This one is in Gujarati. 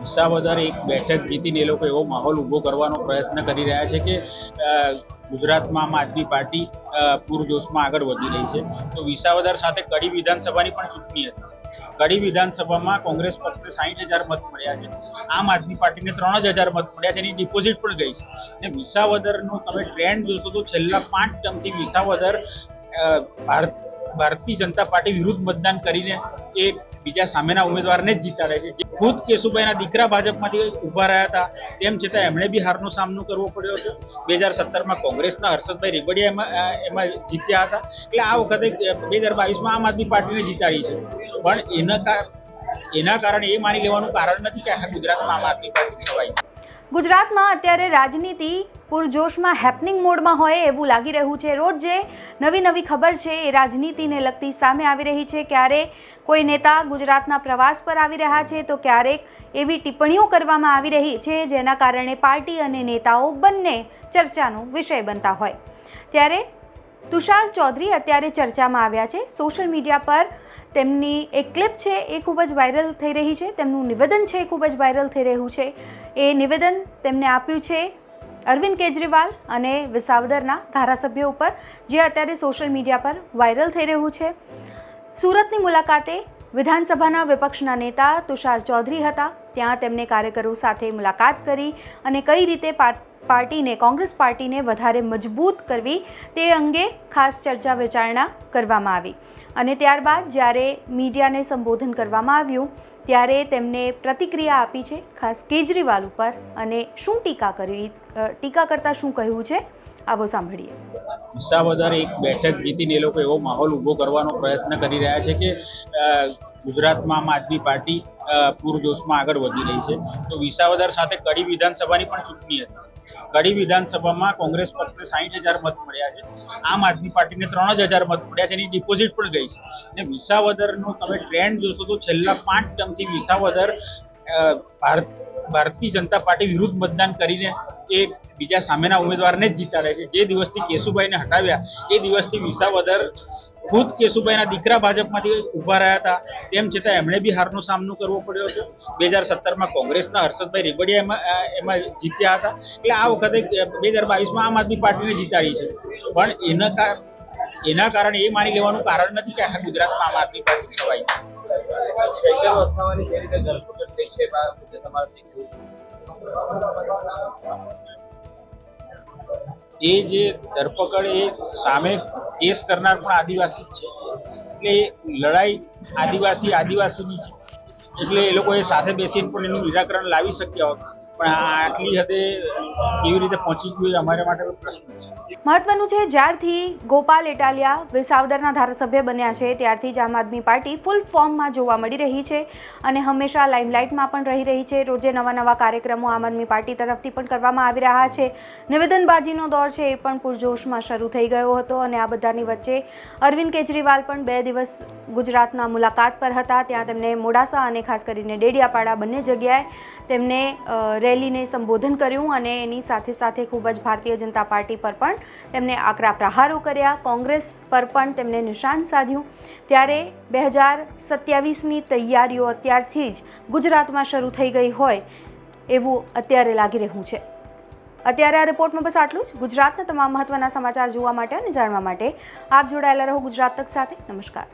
વિસાવદર એક બેઠક જીતીને એ લોકો એવો માહોલ ઊભો કરવાનો પ્રયત્ન કરી રહ્યા છે કે ગુજરાતમાં આમ આદમી પાર્ટી પૂરજોશમાં આગળ વધી રહી છે. તો વિસાવદર સાથે કડી વિધાનસભાની પણ ચૂંટણી હતી. કડી વિધાનસભામાં કોંગ્રેસ પક્ષને 60,000 મત મળ્યા છે, આમ આદમી પાર્ટીને 3,000 મત મળ્યા છે, એની ડિપોઝિટ પણ ગઈ છે. અને વિસાવદરનો તમે ટ્રેન્ડ જોશો તો છેલ્લા 5 ટર્મથી વિસાવદર ભારતીય જનતા પાર્ટી વિરુદ્ધ મતદાન કરીને એ બીજા સામેના ઉમેદવારને જ જીતાડે છે. જે ખુદ કેશુભાઈના દીકરા ભાજપમાંથી ઉભા રહ્યા હતા, તેમ છતાં એમણે બી હારનો સામનો કરવો પડ્યો હતો. 2017માં કોંગ્રેસના હર્ષદભાઈ રેબડિયા એમાં જીત્યા હતા. એટલે આ વખતે 2022માં આમ આદમી પાર્ટીને જીતાડી છે. પણ એના કારણે એ માની લેવાનું કારણ નથી કે આખા ગુજરાતમાં આમ આદમી પાર્ટી છવાઈ છે. ગુજરાતમાં અત્યારે રાજનીતિ પૂરજોશમાં હેપનિંગ મોડમાં હોય એવું લાગી રહ્યું છે. રોજ જે નવી ખબર છે એ રાજનીતિને લગતી સામે આવી રહી છે. ક્યારેક કોઈ નેતા ગુજરાતના પ્રવાસ પર આવી રહ્યા છે, તો ક્યારેક એવી ટિપ્પણીઓ કરવામાં આવી રહી છે જેના કારણે પાર્ટી અને નેતાઓ બંને ચર્ચાનો વિષય બનતા હોય. ત્યારે તુષાર ચૌધરી અત્યારે ચર્ચામાં આવ્યા છે. સોશિયલ મીડિયા પર તેમની એક ક્લિપ છે એ ખૂબ જ વાયરલ થઈ રહી છે. તેમનું નિવેદન છે એ ખૂબ જ વાયરલ થઈ રહ્યું છે. એ નિવેદન તેમને આપ્યું છે અરવિંદ કેજરીવાલ અને વિસાવદરના ધારાસભ્યો ઉપર, જે અત્યારે સોશિયલ મીડિયા પર વાયરલ થઈ રહ્યું છે. સુરતની મુલાકાતે વિધાનસભાના વિપક્ષના નેતા તુષાર ચૌધરી હતા. ત્યાં તેમણે કાર્યકરો સાથે મુલાકાત કરી અને કઈ રીતે પાર્ટીને, કોંગ્રેસ પાર્ટીને વધારે મજબૂત કરવી તે અંગે ખાસ ચર્ચા વિચારણા કરવામાં આવી. અને ત્યારબાદ જ્યારે મીડિયાને સંબોધન કરવામાં આવ્યું ત્યારે તેમને પ્રતિક્રિયા આપી છે ખાસ કેજરીવાલ ઉપર, અને શું ટીકા કરતા શું કહ્યું છે આવો સાંભળીએ. વિસાવદર એક બેઠક જીતીને એ લોકો એવો માહોલ ઊભો કરવાનો પ્રયત્ન કરી રહ્યા છે કે ગુજરાતમાં આમ આદમી પાર્ટી પૂરજોશમાં આગળ વધી રહી છે. તો વિસાવદર સાથે કડી વિધાનસભાની પણ ચૂંટણી હતી. કડી વિધાનસભામાં કોંગ્રેસ પક્ષને 60,000 મત મળ્યા છે, આમ આદમી પાર્ટીને 3,000 મત મળ્યા છે, એની ડિપોઝિટ પણ ગઈ છે. અને વિસાવદરનો તમે ટ્રેન્ડ જોશો તો છેલ્લા 5 ટર્મથી વિસાવદર ભારતીય જનતા પાર્ટી વિરુદ્ધ મતદાન કરીને એ બીજા સામેના ઉમેદવારને જ જીતાડે છે. જે દિવસથી કેશુભાઈને હટાવ્યા એ દિવસથી વિસાવદર ખુદ કેશુભાઈના દીકરા ભાજપમાંથી ઉભા રહ્યા હતા, તેમ છતાં એમણે બી હારનો સામનો કરવો પડ્યો હતો. 2017માં કોંગ્રેસના હર્ષદભાઈ રેબડિયા એમાં જીત્યા હતા. એટલે આ વખતે 2022માં આમ આદમી પાર્ટીને જીતાડી છે. પણ એના કારણે એ માની લેવાનું કારણ નથી કે આખા ગુજરાતમાં આમ આદમી પાર્ટી છવાઈ છે. એ જે ધરપકડ એ સામે કેસ કરનાર પણ આદિવાસી જ છે. એટલે એ લડાઈ આદિવાસીની છે. એટલે એ લોકો એ સાથે બેસીને પણ એનું નિરાકરણ લાવી શક્યા હોત. પણ આટલી હદે કેવી રીતે પહોંચી ગયું એ અમારા માટે પ્રશ્ન છે. મહત્વનું છે, જ્યારથી ગોપાલ ઇટાલિયા વિસાવદરના ધારાસભ્ય બન્યા છે ત્યારથી જ આમ આદમી પાર્ટી ફૂલ ફોર્મમાં જોવા મળી રહી છે અને હંમેશા લાઇમલાઇટમાં પણ રહી છે. રોજે નવા કાર્યક્રમો આમ આદમી પાર્ટી તરફથી પણ કરવામાં આવી રહ્યા છે. નિવેદનબાજીનો દોર છે એ પણ પૂરજોશમાં શરૂ થઈ ગયો હતો. અને આ બધાની વચ્ચે અરવિંદ કેજરીવાલ પણ 2 દિવસ ગુજરાતના મુલાકાત પર હતા. ત્યાં તેમને મોડાસા અને ખાસ કરીને ડેડિયાપાડા બંને જગ્યાએ તેમને રેલીને સંબોધન કર્યું અને એની સાથે ખૂબ જ ભારતીય જનતા પાર્ટી પર પણ તેમને આકરા પ્રહારો કર્યા. કોંગ્રેસ પર પણ તેમને નિશાન સાધ્યું. ત્યારે 2027ની તૈયારીઓ અત્યારથી જ ગુજરાતમાં શરૂ થઈ ગઈ હોય એવું અત્યારે લાગી રહ્યું છે. અત્યારે આ રિપોર્ટમાં બસ આટલું જ. ગુજરાતના તમામ મહત્વના સમાચાર જોવા માટે અને જાણવા માટે આપ જોડાયેલા રહો ગુજરાત તક સાથે. નમસ્કાર.